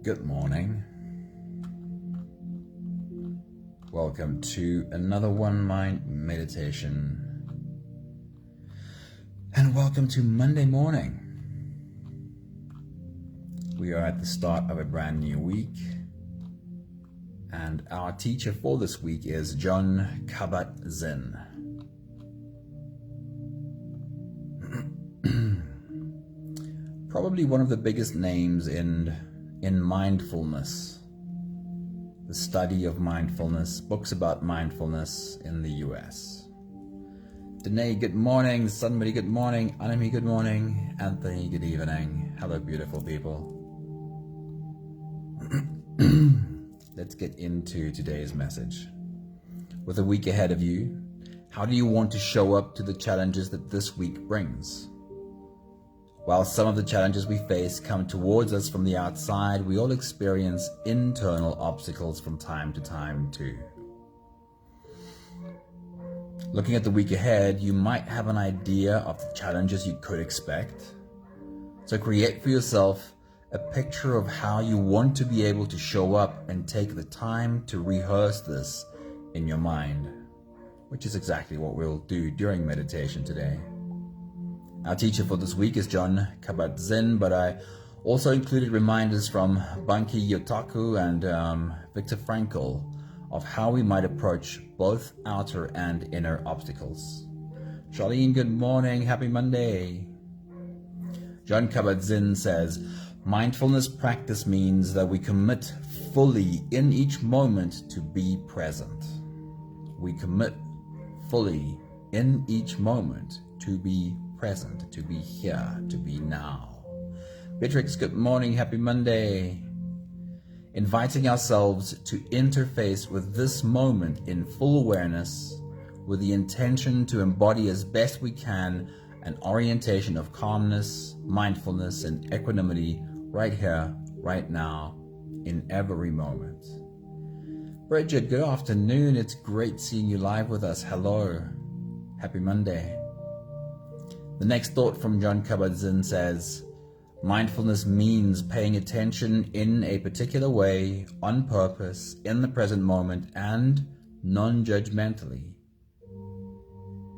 Good morning. Welcome to another One Mind meditation. And welcome to Monday morning. We are at the start of a brand new week. And our teacher for this week is John Kabat-Zinn. Probably one of the biggest names in mindfulness, the study of mindfulness, books about mindfulness in the US. Danae, good morning. Somebody, good morning. Anami, good morning. Anthony, good evening. Hello, beautiful people. Let's get into today's message. With a week ahead of you, how do you want to show up to the challenges that this week brings? While some of the challenges we face come towards us from the outside, we all experience internal obstacles from time to time too. Looking at the week ahead, you might have an idea of the challenges you could expect. So create for yourself a picture of how you want to be able to show up and take the time to rehearse this in your mind, which is exactly what we'll do during meditation today. Our teacher for this week is John Kabat-Zinn, but I also included reminders from Banki Yotaku and Viktor Frankl of how we might approach both outer and inner obstacles. Charlene, good morning. Happy Monday. John Kabat-Zinn says, mindfulness practice means that we commit fully in each moment to be present. We commit fully in each moment to be present, to be here, to be now. Beatrix, good morning, happy Monday. Inviting ourselves to interface with this moment in full awareness with the intention to embody as best we can an orientation of calmness, mindfulness, and equanimity right here, right now, in every moment. Bridget, good afternoon. It's great seeing you live with us. Hello. Happy Monday. The next thought from John Kabat-Zinn says, mindfulness means paying attention in a particular way, on purpose, in the present moment, and non-judgmentally.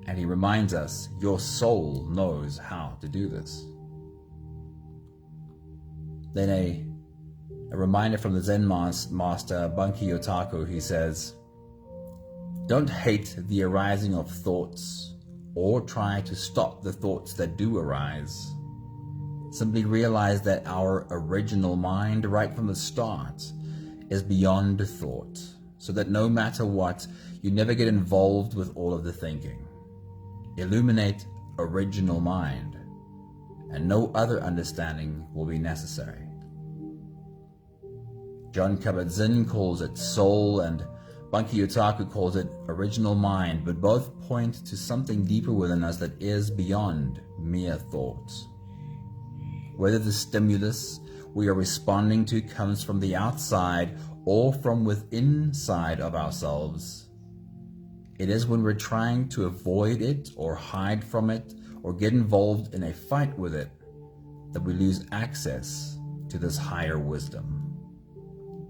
And he reminds us, your soul knows how to do this. Then a reminder from the Zen master, Banki Yotaku, he says, don't hate the arising of thoughts, or try to stop the thoughts that do arise. Simply realize that our original mind, right from the start, is beyond thought, so that no matter what, you never get involved with all of the thinking. Illuminate original mind, and no other understanding will be necessary. John Kabat-Zinn calls it soul, and Banki Yotaku calls it original mind, but both point to something deeper within us that is beyond mere thoughts. Whether the stimulus we are responding to comes from the outside or from within inside of ourselves, it is when we're trying to avoid it or hide from it or get involved in a fight with it that we lose access to this higher wisdom.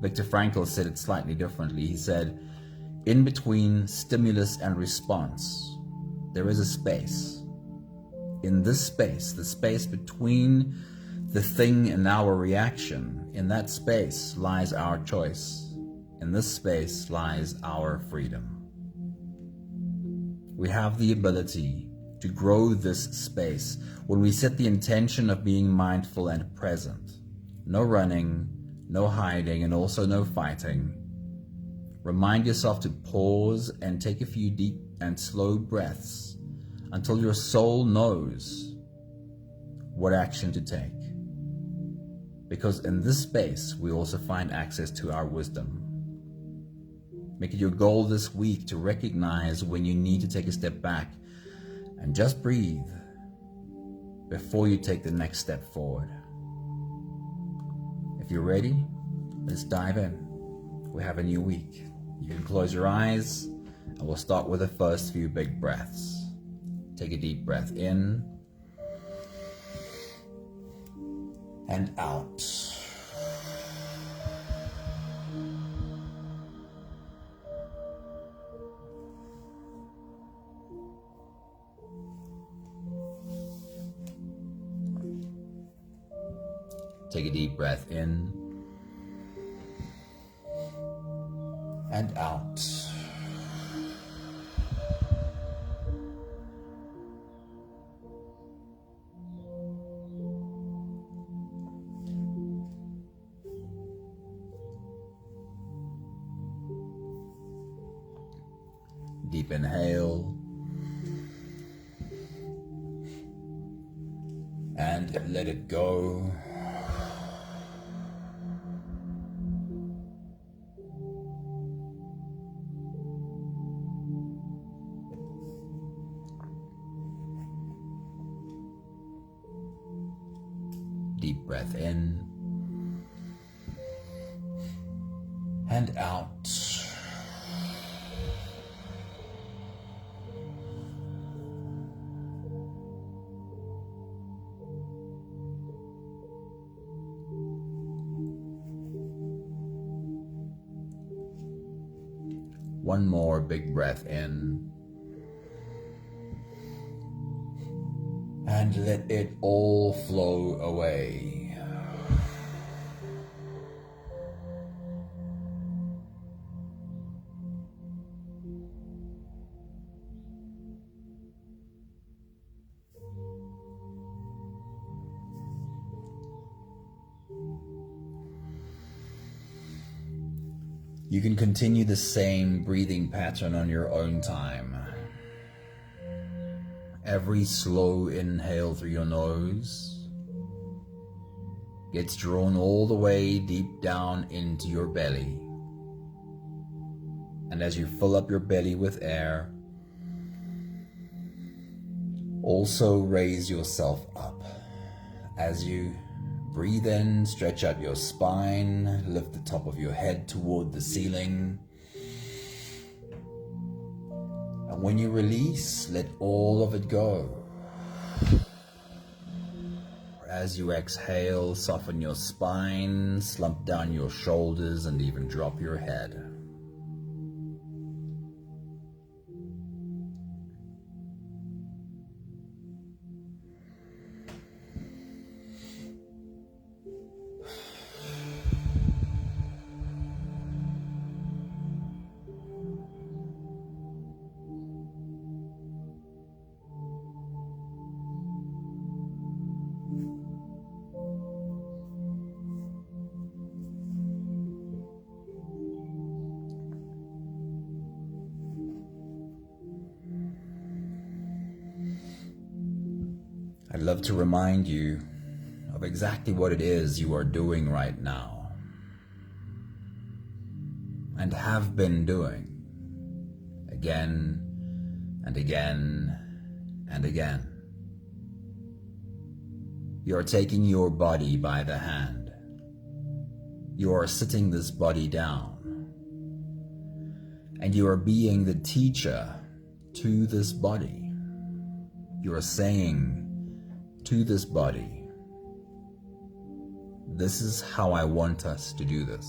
Viktor Frankl said it slightly differently. He said, in between stimulus and response, there is a space. In this space, the space between the thing and our reaction, in that space lies our choice. In this space lies our freedom. We have the ability to grow this space when we set the intention of being mindful and present. No running, no hiding, and also no fighting. Remind yourself to pause and take a few deep and slow breaths until your soul knows what action to take. Because in this space, we also find access to our wisdom. Make it your goal this week to recognize when you need to take a step back and just breathe before you take the next step forward. If you're ready, let's dive in. We have a new week. You can close your eyes and we'll start with the first few big breaths. Take a deep breath in and out. Take a deep breath in and out. Deep inhale and let it go. Deep breath in and out. One more big breath in and let it all flow away. You can continue the same breathing pattern on your own time. Every slow inhale through your nose gets drawn all the way deep down into your belly. And as you fill up your belly with air, also raise yourself up. As you breathe in, stretch out your spine, lift the top of your head toward the ceiling. And when you release, let all of it go. As you exhale, soften your spine, slump down your shoulders, and even drop your head. I'd love to remind you of exactly what it is you are doing right now and have been doing again and again and again. You are taking your body by the hand. You are sitting this body down, and you are being the teacher to this body. You are saying to this body, this is how I want us to do this.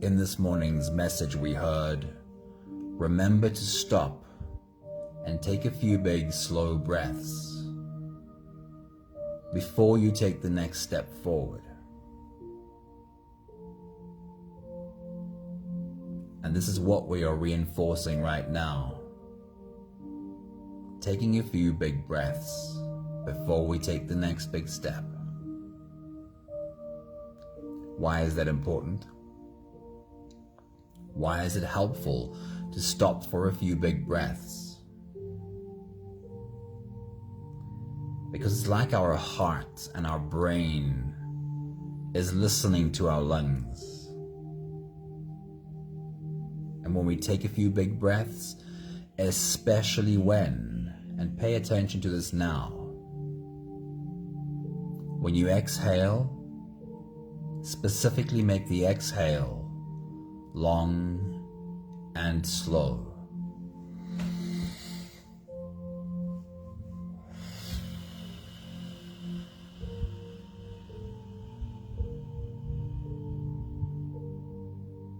In this morning's message we heard, remember to stop and take a few big, slow breaths before you take the next step forward. And this is what we are reinforcing right now. Taking a few big breaths before we take the next big step. Why is that important? Why is it helpful to stop for a few big breaths? Because it's like our heart and our brain is listening to our lungs. And when we take a few big breaths, especially when, and pay attention to this now, when you exhale, specifically make the exhale long and slow.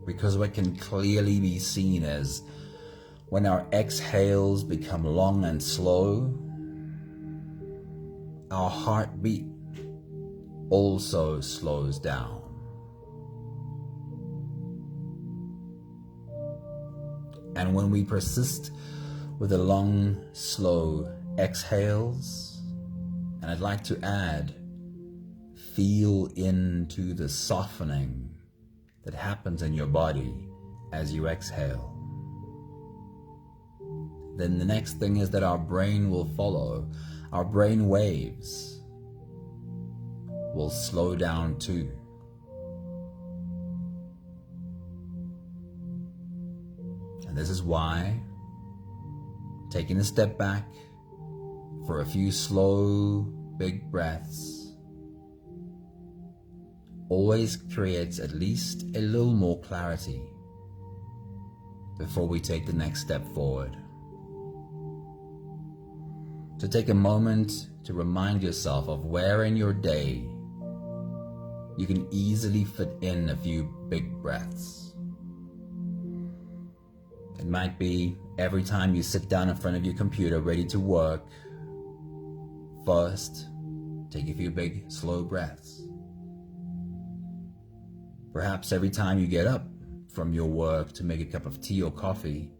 because what can clearly be seen is when our exhales become long and slow, our heartbeat also slows down. And when we persist with the long, slow exhales, and I'd like to add, feel into the softening that happens in your body as you exhale. Then the next thing is that our brain will follow. Our brain waves will slow down too. And this is why taking a step back for a few slow, big breaths always creates at least a little more clarity before we take the next step forward. So take a moment to remind yourself of where in your day you can easily fit in a few big breaths. It might be every time you sit down in front of your computer ready to work. First, take a few big, slow breaths. Perhaps every time you get up from your work to make a cup of tea or coffee,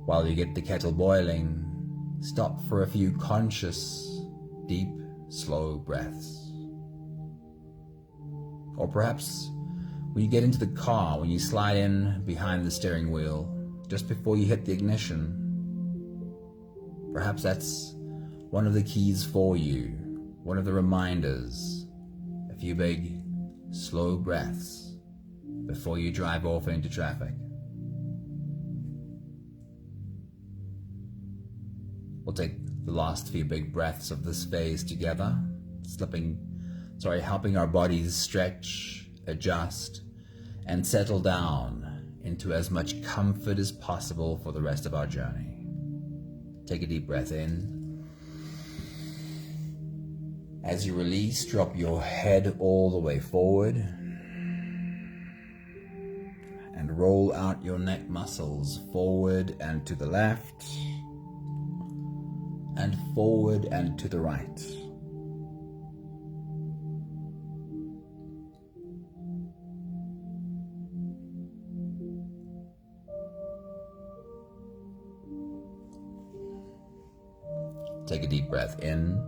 while you get the kettle boiling, stop for a few conscious, deep, slow breaths. Or perhaps when you get into the car, when you slide in behind the steering wheel, just before you hit the ignition, perhaps that's one of the keys for you, one of the reminders, a few big, slow breaths before you drive off into traffic. We'll take the last few big breaths of this phase together, helping our bodies stretch, adjust, and settle down into as much comfort as possible for the rest of our journey. Take a deep breath in. As you release, drop your head all the way forward and roll out your neck muscles forward and to the left, and forward and to the right. Take a deep breath in.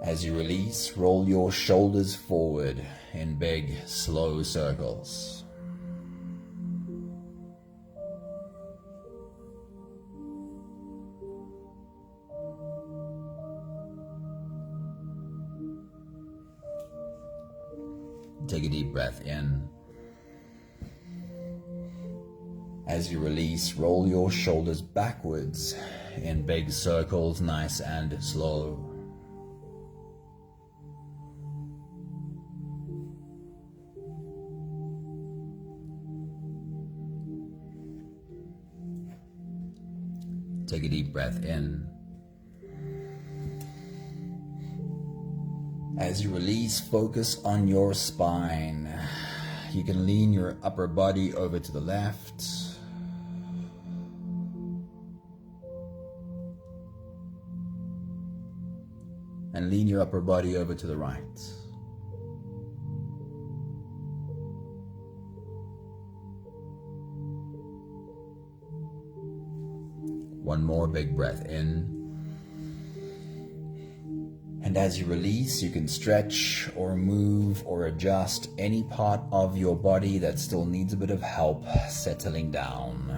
As you release, roll your shoulders forward in big, slow circles. Take a deep breath in. As you release, roll your shoulders backwards in big circles, nice and slow. Take a deep breath in. As you release, focus on your spine. You can lean your upper body over to the left. And lean your upper body over to the right. One more big breath in. And as you release, you can stretch or move or adjust any part of your body that still needs a bit of help settling down.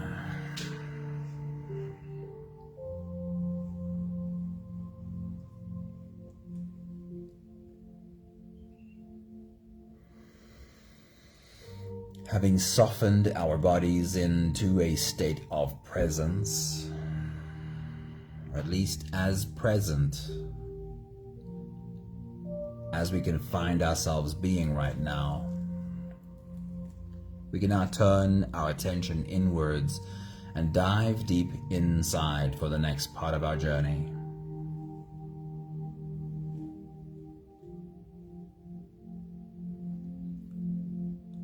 Having softened our bodies into a state of presence, or at least as present as we can find ourselves being right now, we can now turn our attention inwards and dive deep inside for the next part of our journey.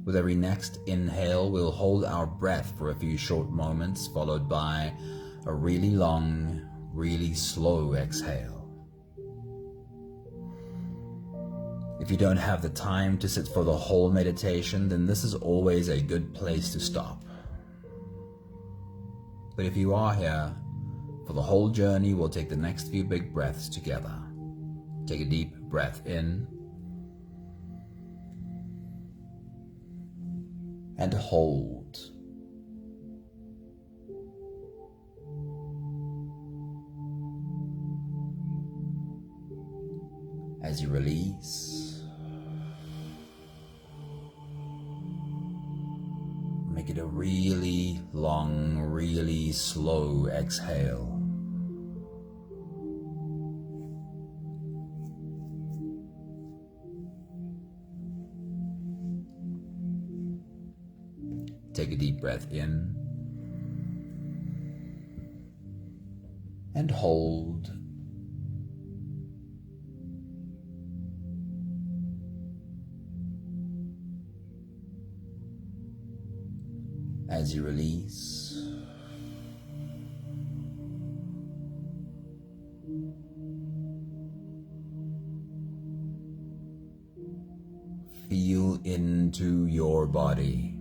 With every next inhale, we'll hold our breath for a few short moments, followed by a really long, really slow exhale. If you don't have the time to sit for the whole meditation, then this is always a good place to stop. But if you are here for the whole journey, we'll take the next few big breaths together. Take a deep breath in and hold. As you release, make it a really long, really slow exhale. Take a deep breath in and hold. As you release, feel into your body.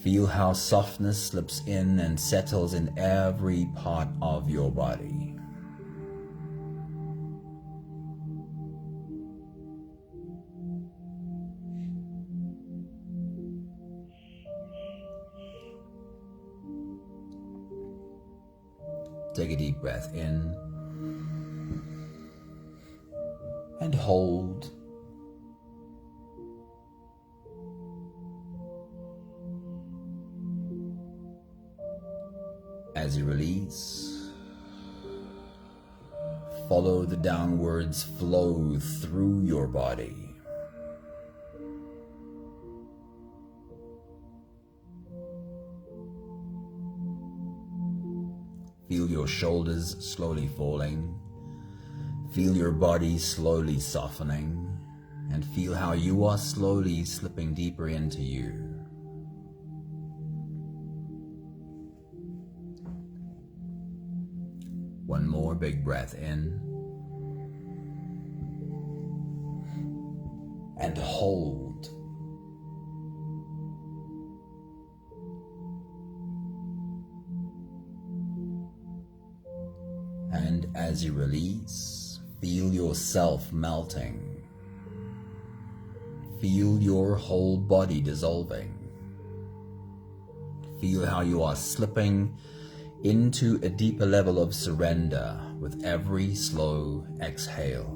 Feel how softness slips in and settles in every part of your body. Take a deep breath in and hold. As you release, follow the downwards flow through your body. Feel your shoulders slowly falling. Feel your body slowly softening, and feel how you are slowly slipping deeper into you. One more big breath in and hold. And as you release, feel yourself melting. Feel your whole body dissolving. Feel how you are slipping into a deeper level of surrender with every slow exhale.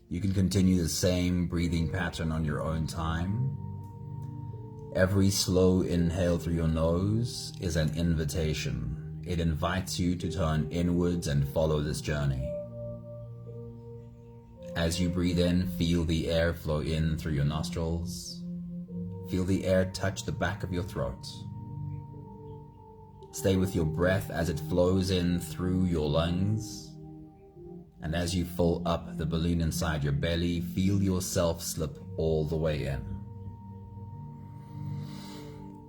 You can continue the same breathing pattern on your own time. Every slow inhale through your nose is an invitation. It invites you to turn inwards and follow this journey. As you breathe in, feel the air flow in through your nostrils. Feel the air touch the back of your throat. Stay with your breath as it flows in through your lungs. And as you fill up the balloon inside your belly, feel yourself slip all the way in.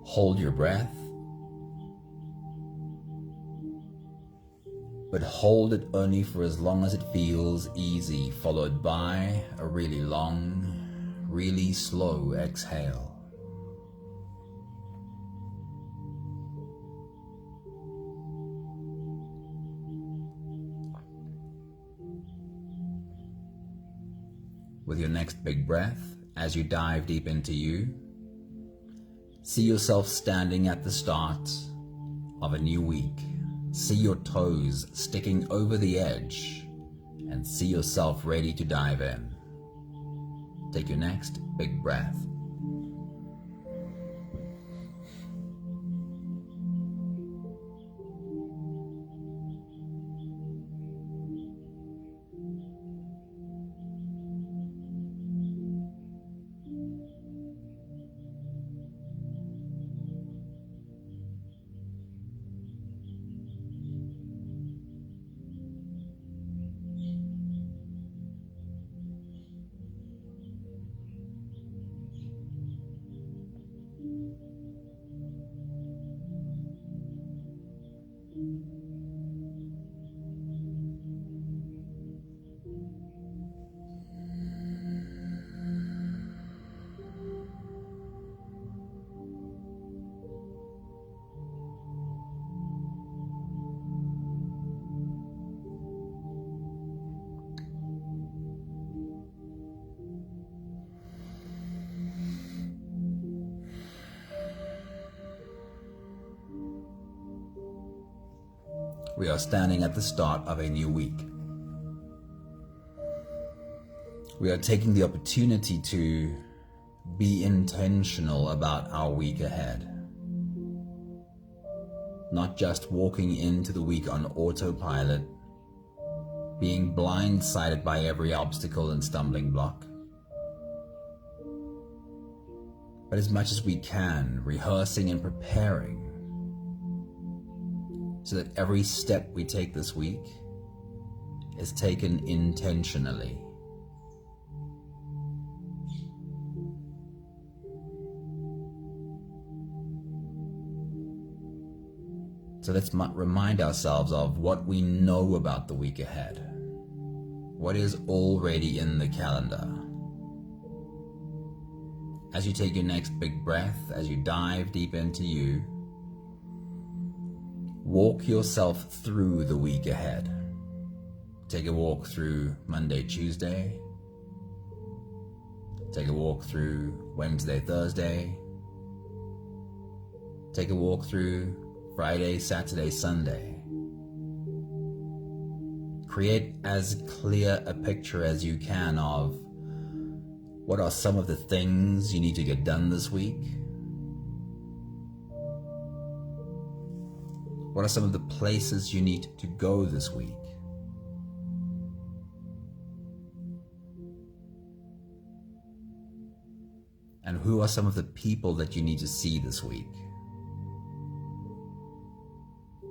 Hold your breath, but hold it only for as long as it feels easy, followed by a really long, really slow exhale. With your next big breath, as you dive deep into you, see yourself standing at the start of a new week. See your toes sticking over the edge and see yourself ready to dive in. Take your next big breath. We are standing at the start of a new week. We are taking the opportunity to be intentional about our week ahead. Not just walking into the week on autopilot, being blindsided by every obstacle and stumbling block. But as much as we can, rehearsing and preparing so that every step we take this week is taken intentionally. So let's remind ourselves of what we know about the week ahead. What is already in the calendar? As you take your next big breath, as you dive deep into you, walk yourself through the week ahead. Take a walk through Monday, Tuesday. Take a walk through Wednesday, Thursday. Take a walk through Friday, Saturday, Sunday. Create as clear a picture as you can of what are some of the things you need to get done this week. What are some of the places you need to go this week? And who are some of the people that you need to see this week?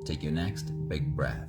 Take your next big breath.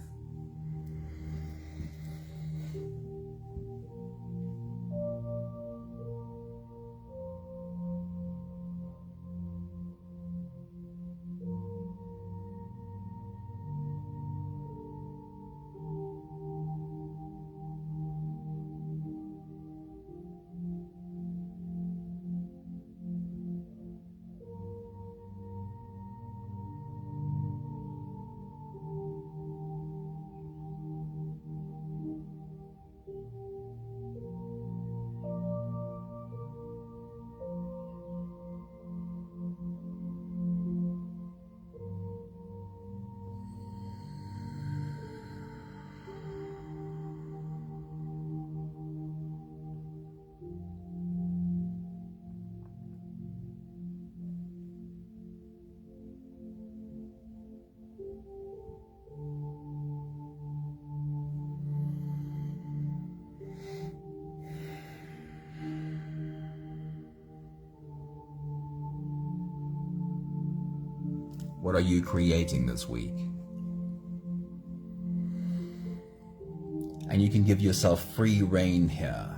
What are you creating this week? And you can give yourself free rein here.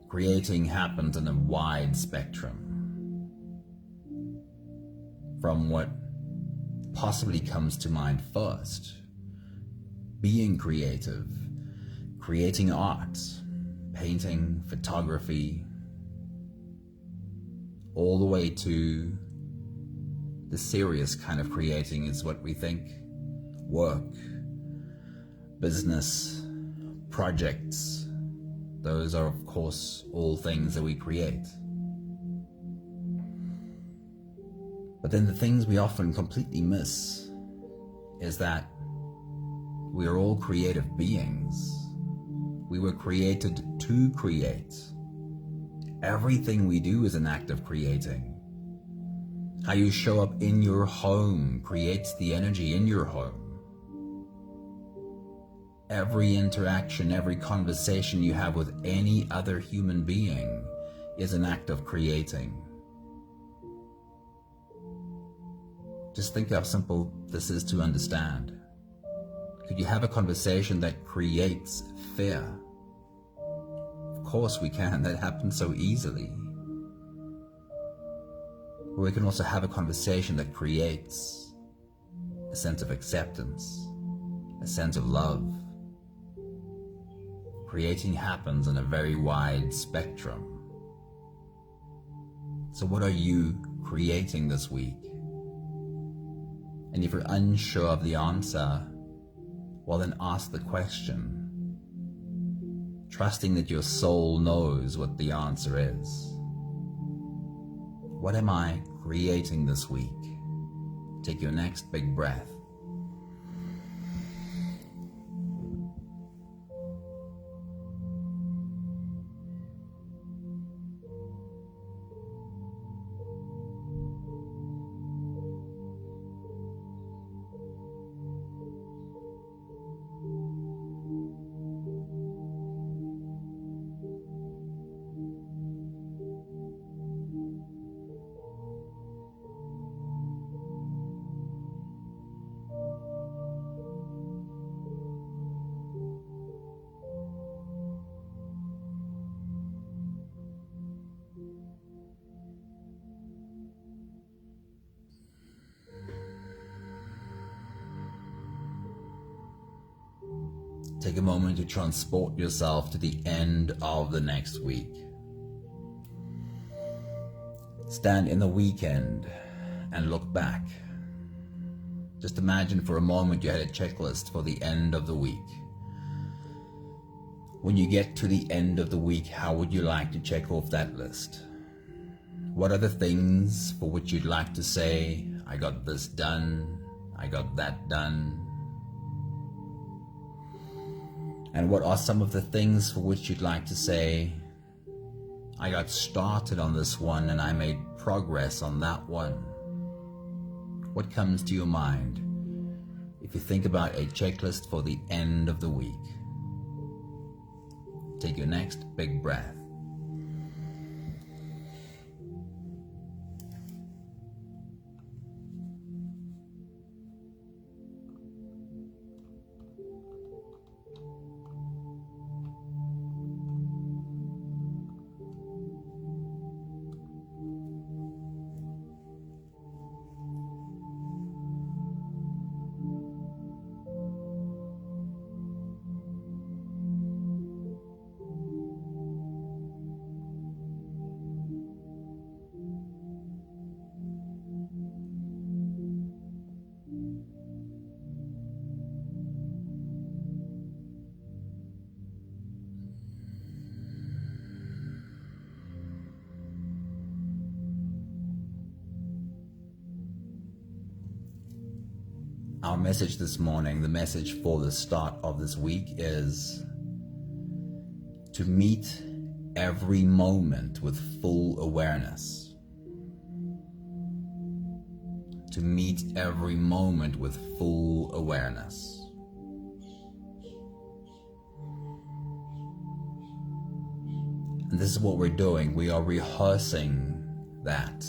Creating happens in a wide spectrum. From what possibly comes to mind first, being creative, creating art, painting, photography, all the way to the serious kind of creating is what we think: work, business, projects. Those are, of course, all things that we create. But then the things we often completely miss is that we are all creative beings. We were created to create. Everything we do is an act of creating. How you show up in your home creates the energy in your home. Every interaction, every conversation you have with any other human being is an act of creating. Just think how simple this is to understand. Could you have a conversation that creates fear? Of course we can. That happens so easily. Or we can also have a conversation that creates a sense of acceptance, a sense of love. Creating happens in a very wide spectrum. So what are you creating this week? And if you're unsure of the answer, well then ask the question, trusting that your soul knows what the answer is. What am I creating this week? Take your next big breath. Take a moment to transport yourself to the end of the next week. Stand in the weekend and look back. Just imagine for a moment you had a checklist for the end of the week. When you get to the end of the week, how would you like to check off that list? What are the things for which you'd like to say, I got this done, I got that done? And what are some of the things for which you'd like to say, I got started on this one and I made progress on that one? What comes to your mind if you think about a checklist for the end of the week? Take your next big breath. Our message this morning, the message for the start of this week, is to meet every moment with full awareness. To meet every moment with full awareness. And this is what we're doing. We are rehearsing that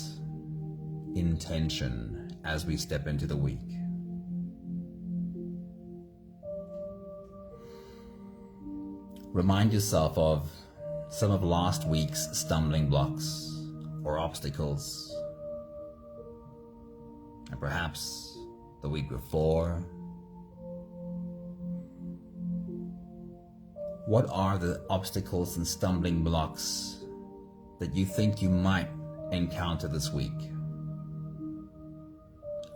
intention as we step into the week. Remind yourself of some of last week's stumbling blocks or obstacles, and perhaps the week before. What are the obstacles and stumbling blocks that you think you might encounter this week?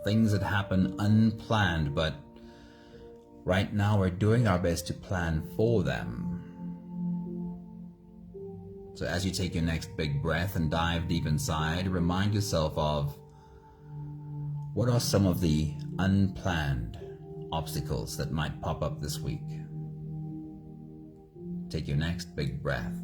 Things that happen unplanned, but right now we're doing our best to plan for them. So as you take your next big breath and dive deep inside, remind yourself of what are some of the unplanned obstacles that might pop up this week. Take your next big breath.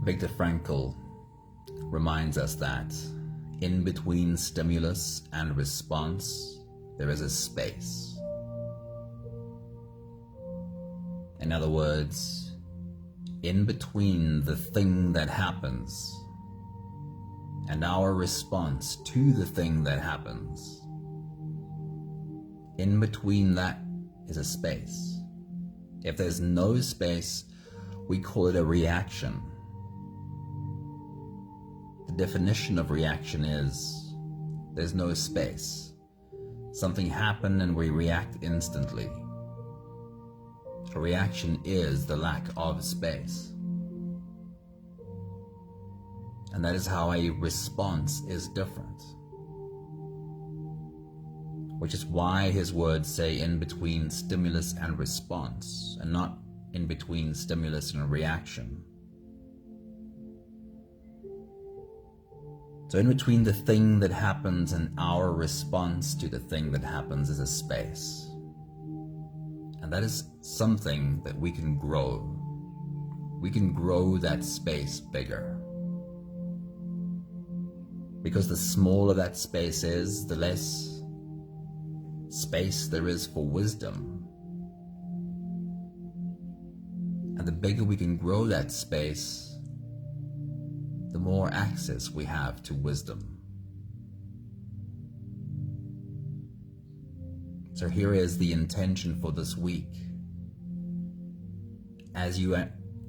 Viktor Frankl reminds us that in between stimulus and response, there is a space. In other words, in between the thing that happens and our response to the thing that happens, in between that is a space. If there's no space, we call it a reaction. The definition of reaction is there's no space. Something happened and we react instantly. A reaction is the lack of space. And that is how a response is different. Which is why his words say in between stimulus and response, and not in between stimulus and reaction. So in between the thing that happens and our response to the thing that happens is a space. And that is something that we can grow. We can grow that space bigger. Because the smaller that space is, the less space there is for wisdom. And the bigger we can grow that space, the more access we have to wisdom. So here is the intention for this week. As you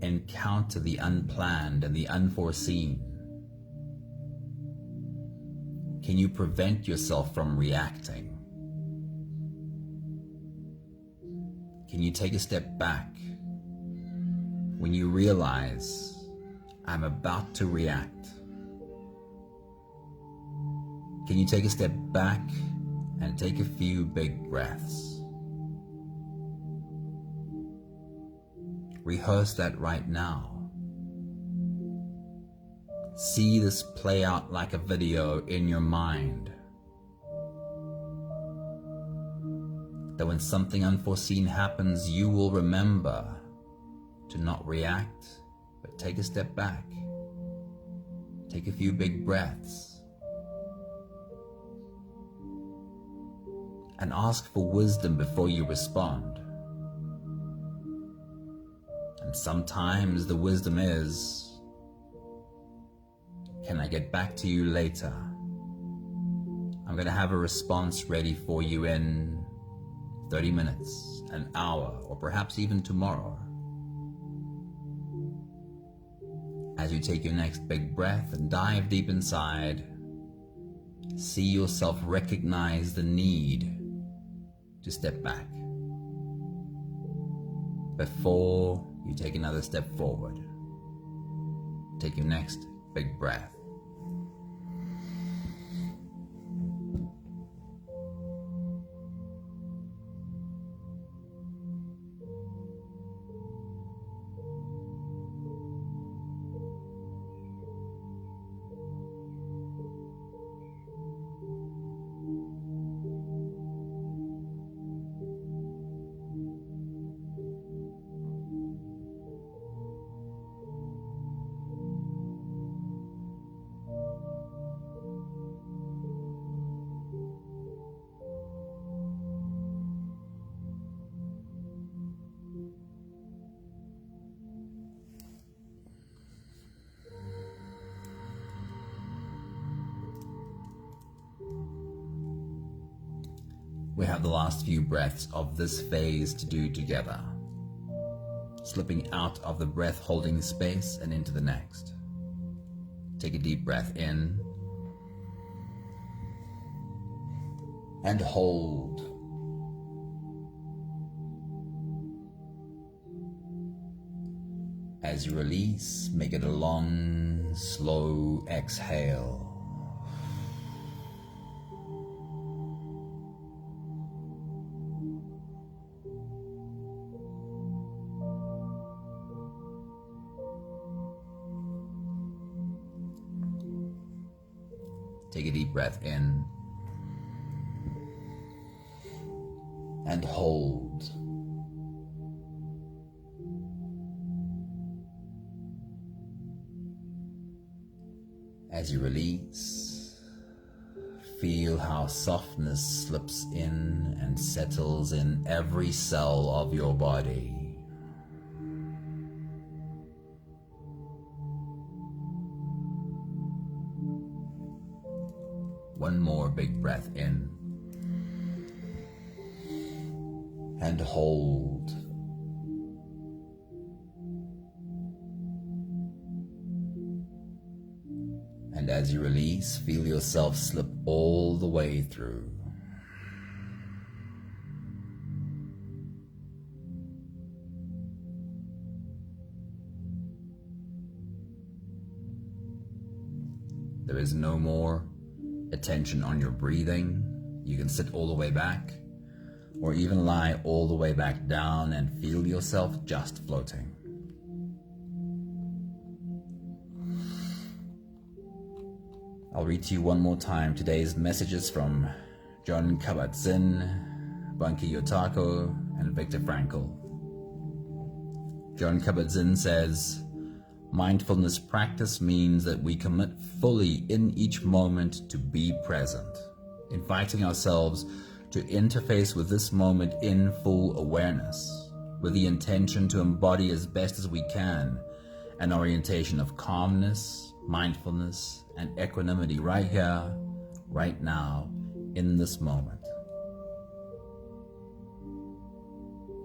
encounter the unplanned and the unforeseen, can you prevent yourself from reacting? Can you take a step back when you realize, I'm about to react? Can you take a step back and take a few big breaths? Rehearse that right now. See this play out like a video in your mind. That when something unforeseen happens, you will remember to not react, but take a step back. Take a few big breaths. And ask for wisdom before you respond. And sometimes the wisdom is, can I get back to you later? I'm going to have a response ready for you in 30 minutes, an hour, or perhaps even tomorrow. As you take your next big breath and dive deep inside, see yourself recognize the need to step back before you take another step forward. Take your next big breath. We have the last few breaths of this phase to do together. Slipping out of the breath holding space and into the next. Take a deep breath in and hold. As you release, make it a long, slow exhale. Take a deep breath in and hold. As you release, feel how softness slips in and settles in every cell of your body. One more big breath in and hold. And as you release, feel yourself slip all the way through. There is no more attention on your breathing. You can sit all the way back or even lie all the way back down and feel yourself just floating. I'll read to you one more time today's messages from Jon Kabat-Zinn, Bunky Yotako, and Viktor Frankl. Jon Kabat-Zinn says, mindfulness practice means that we commit fully in each moment to be present, inviting ourselves to interface with this moment in full awareness, with the intention to embody as best as we can an orientation of calmness, mindfulness, and equanimity right here, right now, in this moment.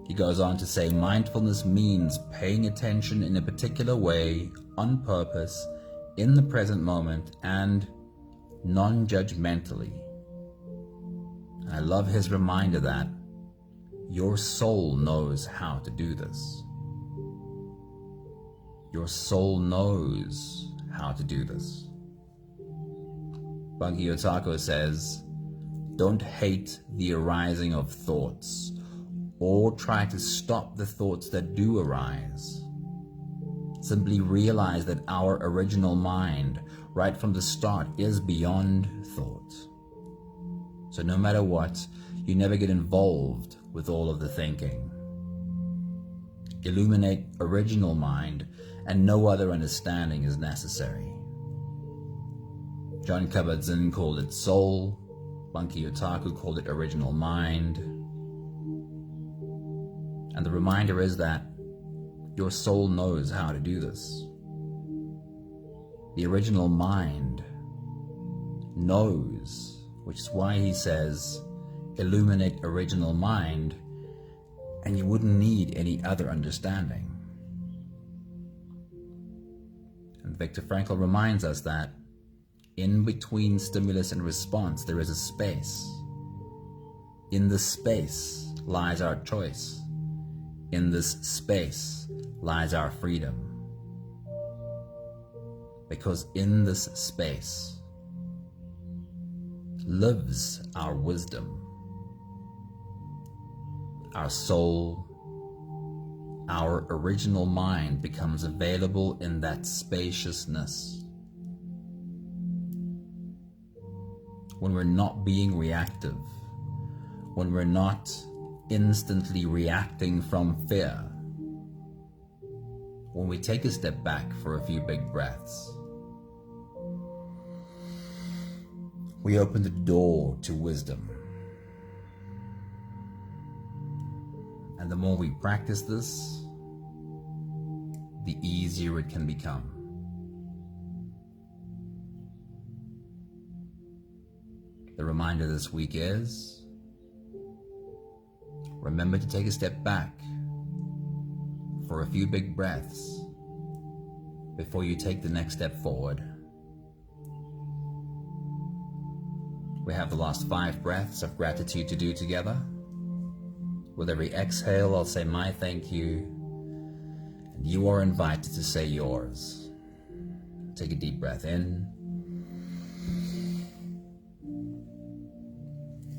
He goes on to say, mindfulness means paying attention in a particular way, on purpose, in the present moment, and non-judgmentally. And I love his reminder that your soul knows how to do this. Your soul knows how to do this. Bunky Yotako says, don't hate the arising of thoughts or try to stop the thoughts that do arise. Simply realize that our original mind, right from the start, is beyond thought. So no matter what, you never get involved with all of the thinking. Illuminate original mind, and no other understanding is necessary. Jon Kabat-Zinn called it soul, Bunky Yotako called it original mind. And the reminder is that your soul knows how to do this. The original mind knows, which is why he says, illuminate original mind, and you wouldn't need any other understanding. And Viktor Frankl reminds us that in between stimulus and response, there is a space. In this space lies our choice. In this space lies our freedom. Because in this space lives our wisdom, our soul, our original mind becomes available in that spaciousness. When we're not being reactive, when we're not instantly reacting from fear, when we take a step back for a few big breaths, we open the door to wisdom. And the more we practice this, the easier it can become. The reminder this week is, remember to take a step back for a few big breaths before you take the next step forward. We have the last 5 breaths of gratitude to do together. With every exhale, I'll say my thank you, and you are invited to say yours. Take a deep breath in.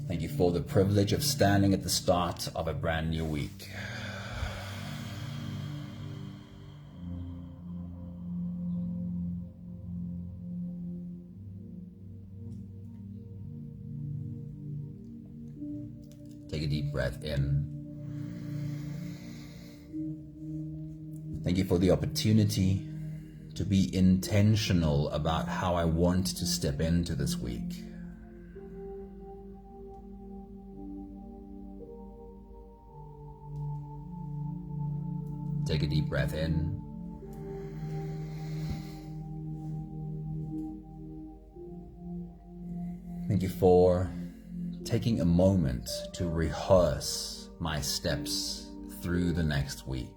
Thank you for the privilege of standing at the start of a brand new week. Take a deep breath in. Thank you for the opportunity to be intentional about how I want to step into this week. Take a deep breath in. Thank you for taking a moment to rehearse my steps through the next week,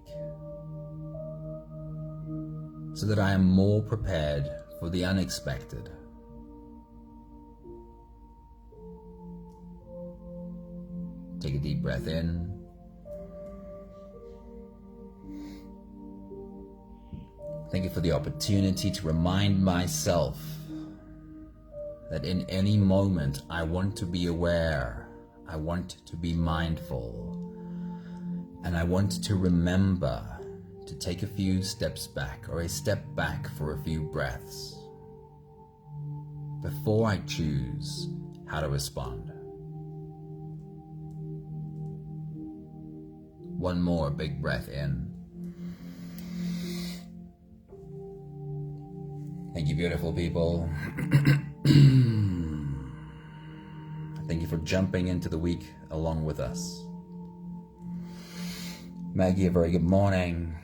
so that I am more prepared for the unexpected. Take a deep breath in. Thank you for the opportunity to remind myself that in any moment I want to be aware, I want to be mindful, and I want to remember to take a few steps back, or a step back for a few breaths. before I choose how to respond. One more big breath in. Thank you, beautiful people. Thank you for jumping into the week along with us. Maggie, a very good morning.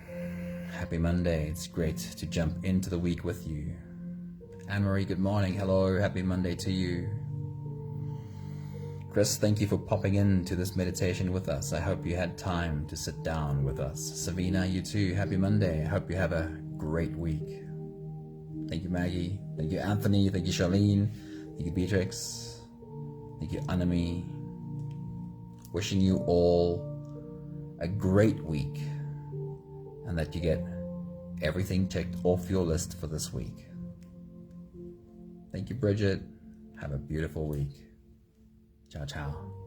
Happy Monday. It's great to jump into the week with you. Anne-Marie, good morning. Hello, happy Monday to you. Chris, thank you for popping into this meditation with us. I hope you had time to sit down with us. Savina, you too. Happy Monday. I hope you have a great week. Thank you, Maggie. Thank you, Anthony. Thank you, Charlene. Thank you, Beatrix. Thank you, Anami. Wishing you all a great week and that you get everything checked off your list for this week. Thank you, Bridget. Have a beautiful week. Ciao, ciao.